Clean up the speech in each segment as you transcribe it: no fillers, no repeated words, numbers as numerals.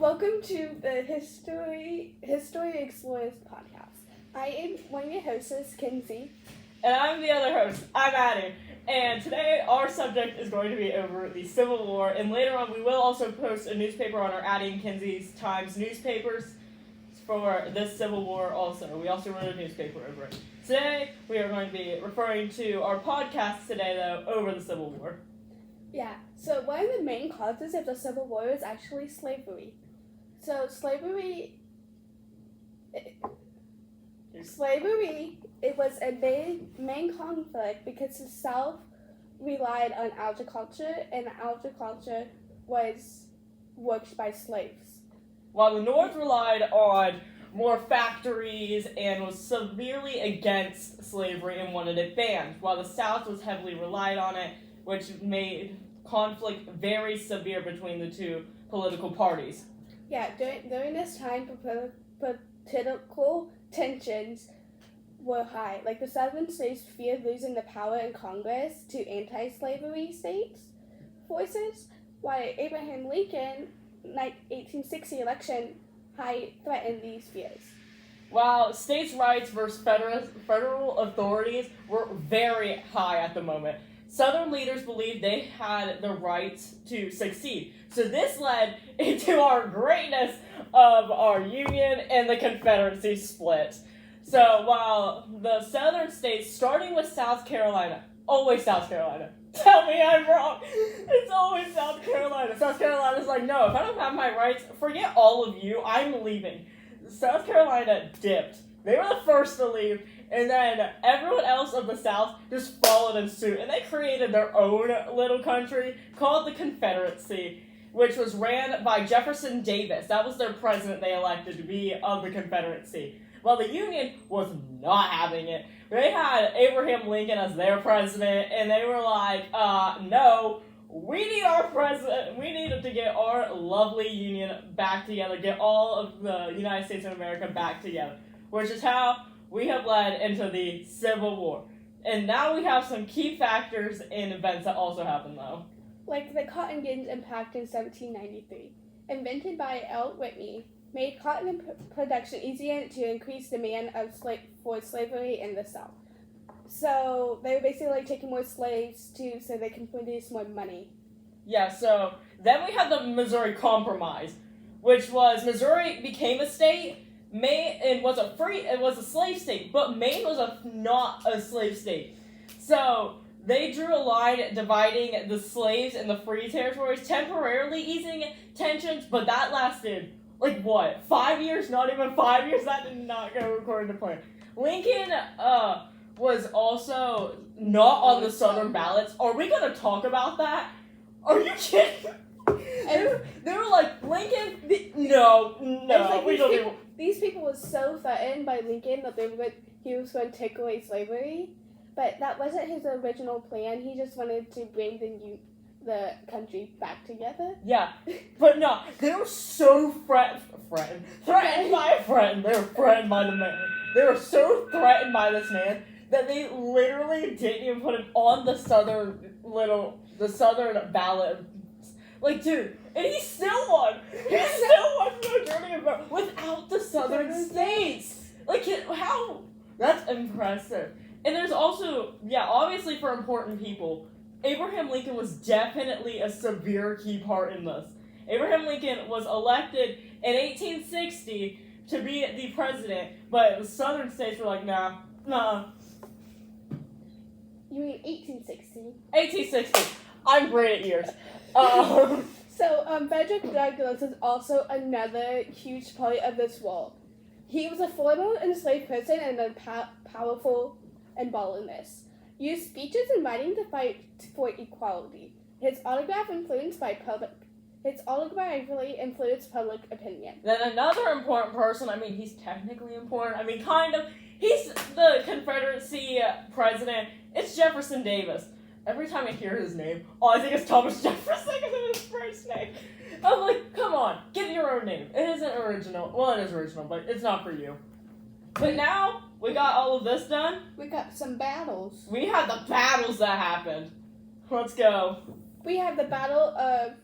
Welcome to the History Explorers podcast. I am one of your hosts, Kinzie. And I'm the other host, I'm Addy. And today our subject is going to be over the Civil War, and later on we will also post a newspaper on our Addy Kinsie's Times newspapers for this Civil War also. We also wrote a newspaper over it. Today we are going to be referring to our podcast today, though, over the Civil War. Yeah, so one of the main causes of the Civil War is actually slavery. So slavery, it was a main conflict because the South relied on agriculture, and agriculture was worked by slaves. While the North relied on more factories and was severely against slavery and wanted it banned, while the South was heavily relied on it, which made conflict very severe between the two political parties. Yeah, during this time, political tensions were high. Like, the Southern states feared losing the power in Congress to anti-slavery states forces, while Abraham Lincoln, 1860 election, threatened these fears. While states' rights versus federal authorities were very high at the moment, Southern leaders believed they had the rights to succeed. So this led into our greatness of our Union and the Confederacy split. So while the Southern states, starting with South Carolina, always South Carolina. Tell me I'm wrong. It's always South Carolina. South Carolina's like, no, if I don't have my rights, forget all of you, I'm leaving. South Carolina dipped. They were the first to leave, and then everyone else of the South just followed in suit, and they created their own little country called the Confederacy, which was ran by Jefferson Davis. That was their president they elected to be of the Confederacy. While the Union was not having it. They had Abraham Lincoln as their president, and they were like, no, we need our president. We needed to get our lovely Union back together, get all of the United States of America back together, which is how we have led into the Civil War. And now we have some key factors and events that also happened, though. Like the Cotton Gins Impact in 1793, invented by L. Whitney, made cotton production easier to increase demand for slavery in the South. So they were basically taking more slaves so they can produce more money. Yeah, so then we had the Missouri Compromise, which was Missouri became a state. Maine was a slave state, but Maine was not a slave state. So they drew a line dividing the slaves and the free territories, temporarily easing tensions, but that lasted, 5 years? Not even 5 years? That did not go according to plan. Lincoln was also not on the Southern ballots. Are we going to talk about that? Are you kidding? They were like, Lincoln, no, we don't even... These people were so threatened by Lincoln that he was going to take away slavery, but that wasn't his original plan. He just wanted to bring the country back together. Yeah, but no, they were so threatened by a friend. They were threatened by the man. They were so threatened by this man that they literally didn't even put him on the Southern ballot. Dude, and he still won. He still won the majority of vote without the Southern states. How? That's impressive. And there's also, obviously for important people, Abraham Lincoln was definitely a severe key part in this. Abraham Lincoln was elected in 1860 to be the president, but the Southern states were like, nah. You mean 1860? 1860. I'm great at years. So Frederick Douglass is also another huge part of this war. He was a former enslaved person and a powerful abolitionist. Used speeches and writing to fight for equality. His autograph influenced public opinion. Then another important person, he's technically important, kind of, he's the Confederacy president, it's Jefferson Davis. Every time I hear his name, all I think is Thomas Jefferson because of his first name. I'm like, come on, get your own name. It isn't original. Well, it is original, but it's not for you. But now, we got all of this done. We got some battles. We had the battles that happened. Let's go. We have the Battle of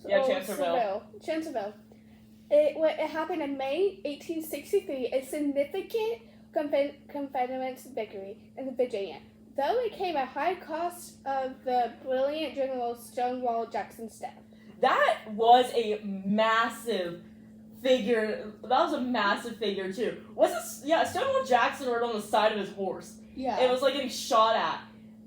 Yeah, or Chancellorsville. It happened in May 1863, a significant Confederate victory in Virginia, though it came at high cost of the brilliant General Stonewall Jackson's death. That was a massive figure. That was a massive figure too. Stonewall Jackson rode on the side of his horse. Yeah. It was like getting shot at.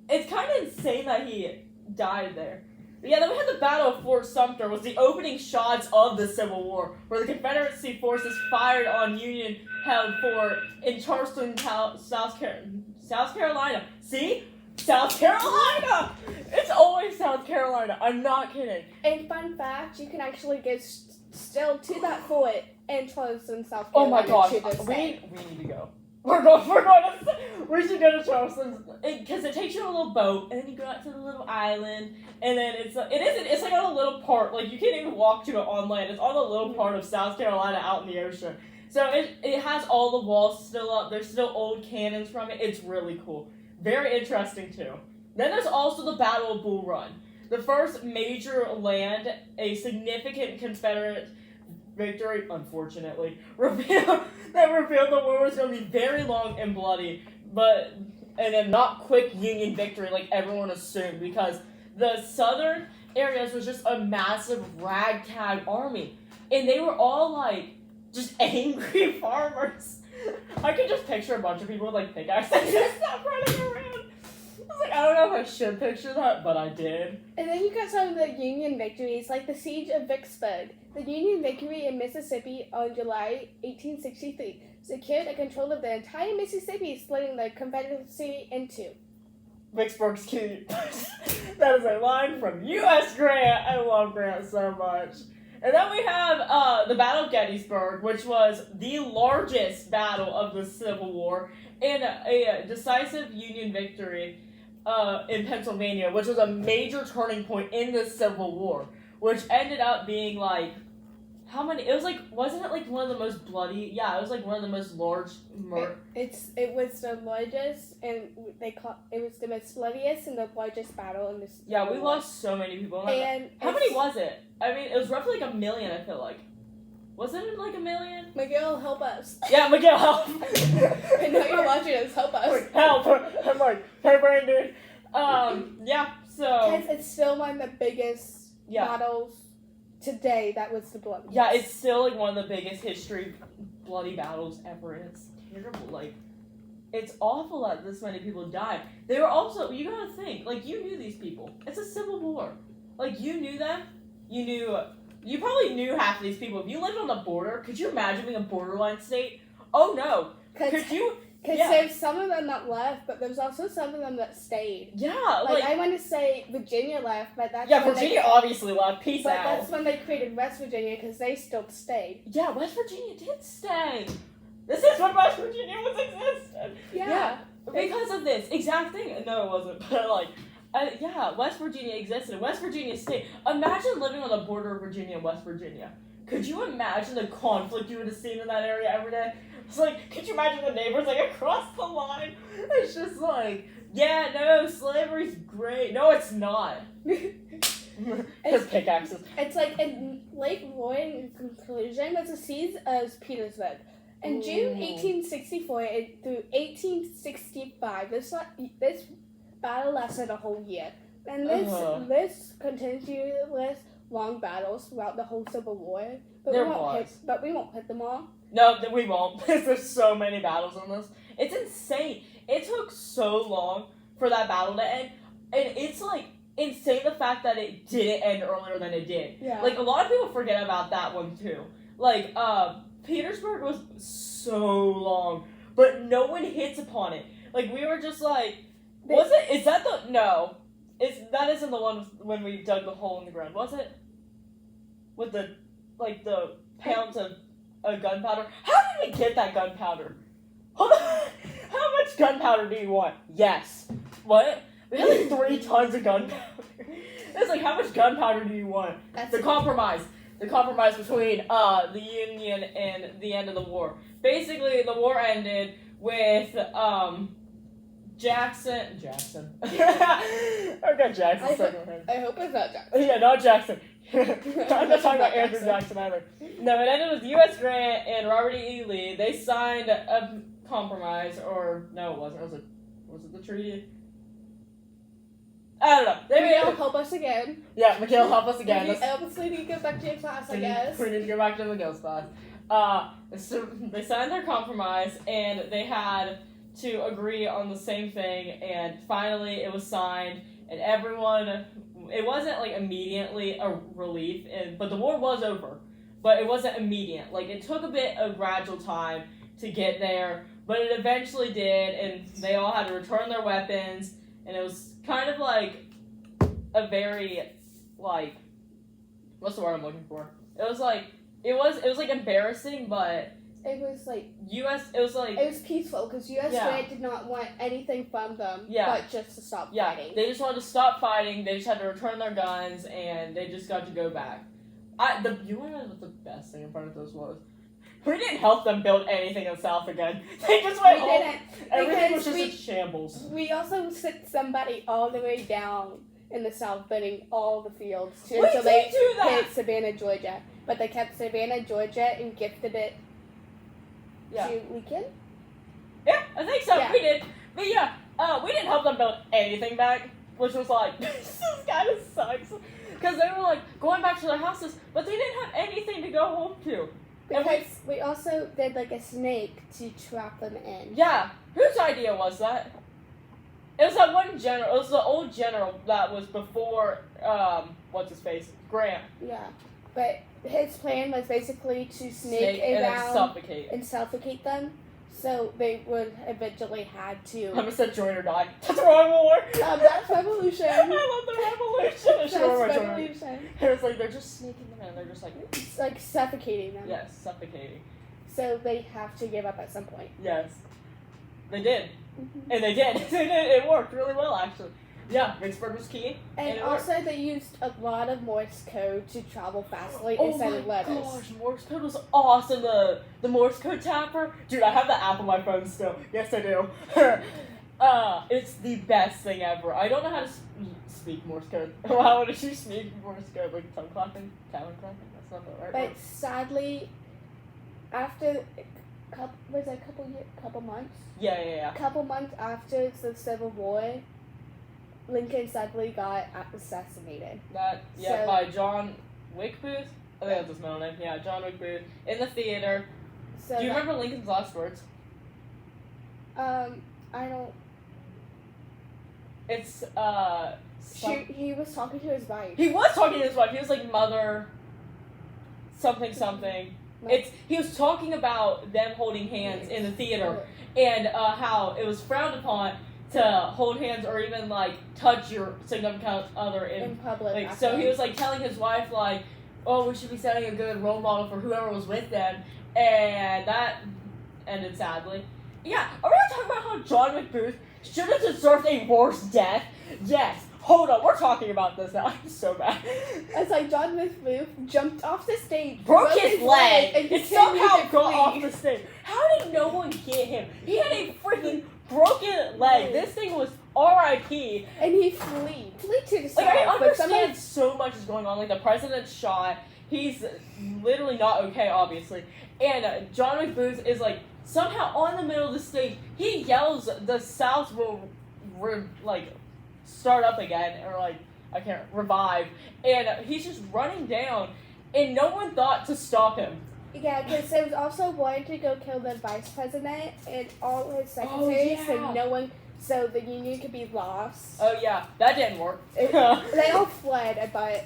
It's kind of insane that he died there. But yeah, then we had the Battle of Fort Sumter, was the opening shots of the Civil War, where the Confederacy forces fired on Union-held fort in Charleston, South Carolina. See? South Carolina! It's always South Carolina. I'm not kidding. And fun fact, you can actually get still to that fort in Charleston, South Oh my Carolina. gosh, we need to go. We should go to Charleston because it takes you on a little boat and then you go out to the little island and then it's like on a little part, like you can't even walk to it on land. It's on a little part of South Carolina out in the ocean. So it has all the walls still up. There's still old cannons from it. It's really cool. Very interesting too. Then there's also the Battle of Bull Run, the first major land, a significant Confederate victory, unfortunately, revealed the war was going to be very long and bloody, and then not quick Union victory like everyone assumed, because the southern areas was just a massive ragtag army, and they were all like just angry farmers. I could just picture a bunch of people with like pickaxes just running around. I was like, I don't know if I should picture that, but I did. And then you got some of the Union victories, like the Siege of Vicksburg. The Union victory in Mississippi on July 1863 secured the control of the entire Mississippi, splitting the Confederacy in two. Vicksburg's cute. That is a line from U.S. Grant. I love Grant so much. And then we have the Battle of Gettysburg, which was the largest battle of the Civil War, and a decisive Union victory in Pennsylvania, which was a major turning point in the Civil War, which ended up being like, how many? It was like, wasn't it like one of the most bloody? Yeah, it was like one of the most large. It was the largest, and it was the most bloodiest and the largest battle in this. Yeah, we lost so many people. And how many was it? I mean, it was roughly like 1 million. I feel like. Was it like 1 million? Miguel, help us. Yeah, Miguel, help. I know you're watching us. Help us. Like, help! I'm like, hey, Brandon. Yeah. So. Guys, it's still one of the biggest battles today. That was the bloodiest. Yeah, it's still like one of the biggest bloody battles ever, and it's terrible. Like, it's awful that this many people died. They were also, you gotta think, like, you knew these people. It's a civil war. Like, you knew them. You probably knew half of these people. If you lived on the border, could you imagine being a borderline state? Oh no. Could you? Because there's some of them that left, but there's also some of them that stayed. Yeah, like I want to say Virginia left, but that's Virginia obviously left. Peace out. But that's when they created West Virginia because they still stayed. Yeah, West Virginia did stay. This is when West Virginia was existed. Yeah. Because of this exact thing. No, it wasn't. But like, West Virginia existed. West Virginia stayed. Imagine living on the border of Virginia and West Virginia. Could you imagine the conflict you would have seen in that area every day? It's like, could you imagine the neighbors like across the line? It's just like, yeah, no, slavery's great. No, it's not. Because pickaxes. It's like in Lake Roaring conclusion, there's a siege of Petersburg. In June 1864 through 1865, this battle lasted a whole year. And this continuous long battles throughout the whole Civil War. But we won't hit them all. No, we won't. There's so many battles on this. It's insane. It took so long for that battle to end. And it's like insane the fact that it didn't end earlier than it did. Yeah. Like a lot of people forget about that one too. Like, Petersburg was so long, but no one hits upon it. Like we were just like, that isn't the one when we dug the hole in the ground, was it? With the pounds of gunpowder. How did we get that gunpowder? How much gunpowder do you want? Yes. What? We had like 3 tons of gunpowder. It's like, how much gunpowder do you want? The compromise between the Union and the end of the war. Basically, the war ended with Jackson. I got Jackson second hand. I hope it's not Jackson. Yeah, not Jackson. I'm not talking about Andrew Jackson either. No, it ended with U.S. Grant and Robert E. Lee. They signed a compromise, or no, it wasn't. Was it the treaty? I don't know. Mikhail, help us again. Yeah, Mikhail, help us again. We obviously need to go back to your class, I guess. We need to go back to Mikhail's class. So they signed their compromise, and they had to agree on the same thing, and finally it was signed, and everyone, it wasn't like immediately a relief, but the war was over, but it wasn't immediate. Like, it took a bit of gradual time to get there, but it eventually did, and they all had to return their weapons, and it was kind of like a very, like, what's the word I'm looking for? It was like embarrassing, but it was like it was peaceful because U.S. Grant did not want anything from them, but just to stop fighting. They just wanted to stop fighting. They just had to return their guns, and they just got to go back. You wanna know what the best thing in front of this was? We didn't help them build anything in the South again. They just went home. Everything was just in shambles. We also sent somebody all the way down in the South, building all the fields We did they do that. hit Savannah, Georgia. But they kept Savannah, Georgia, and gifted it to Lincoln. Yeah, I think so. Yeah. We did. But yeah, we didn't help them build anything back, which was like, this kind of sucks. Because they were like going back to their houses, but they didn't have anything to go home to. Because we also did like a snake to trap them in. Yeah, whose idea was that? It was that one general. It was the old general that was before, what's his face? Grant. Yeah, but his plan was basically to snake and around then suffocate them, so they would eventually had to. I almost said join or die. That's the wrong war. That's revolution. I love the revolution. That's revolution. It was like they're just sneaking them in. They're just like, it's like suffocating them. yes, suffocating. So they have to give up at some point. Yes, they did, Mm-hmm. and they did. They did. It worked really well, actually. Yeah, Vicksburg was key. And also, they used a lot of Morse code to travel fastly Oh instead of letters. Oh my gosh, Morse code was awesome. The Morse code tapper. Dude, I have the app on my phone still. Yes, I do. It's the best thing ever. I don't know how to speak Morse code. How would you speak Morse code? Like tongue clapping? Talon clapping? That's not the right word. But sadly, after couple months? Yeah. Couple months after the Civil War, Lincoln sadly got assassinated. By John Wick Booth? I think that's his middle name. Yeah, John Wick Booth. In the theater. So do you remember Lincoln's last words? I don't. It's, he was talking to his wife. He was talking to his wife. He was like, mother, something. He was talking about them holding hands in the theater, and how it was frowned upon to hold hands or even like touch your significant other in public. Like, so he was like telling his wife like, oh, we should be setting a good role model for whoever was with them, and that ended sadly. Yeah, are we talking about how John McBooth should have deserved a worse death? Yes. Hold on, we're talking about this now. I'm so bad. It's like John McBooth jumped off the stage, broke his leg, and somehow got off the stage. stage. How did no one get him? He had a freaking broken leg. This thing was R.I.P. And he fled to the side. Like, I understand so much is going on. Like, the president's shot. He's literally not okay, obviously. And John McBooth is, like, somehow on the middle of the stage. He yells, the South will, start up again. Or, like, I can't, revive. And he's just running down. And no one thought to stop him. Yeah, because they was also wanting to go kill the vice president and all his secretaries, so no one, so the union could be lost. Oh yeah, that didn't work. They all fled, but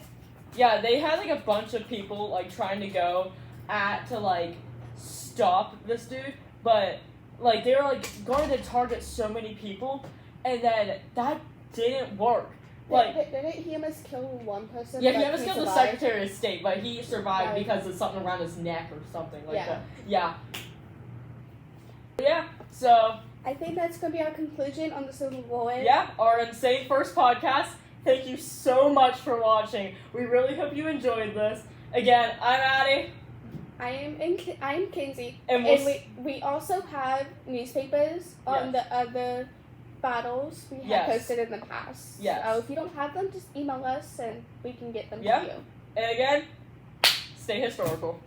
yeah, they had like a bunch of people like trying to go to like stop this dude, but like they were like going to target so many people, and then that didn't work. Like, didn't he almost kill one person? Yeah, he almost killed the Secretary of State, but he survived because of something around his neck or something like that. Yeah. Yeah, so... I think that's going to be our conclusion on the Civil War. Yeah, our insane first podcast. Thank you so much for watching. We really hope you enjoyed this. Again, I'm Addy. I'm Kinzie. And we also have newspapers on the other battles we have posted in the past. Yes. So if you don't have them, just email us and we can get them to you. And again, stay historical.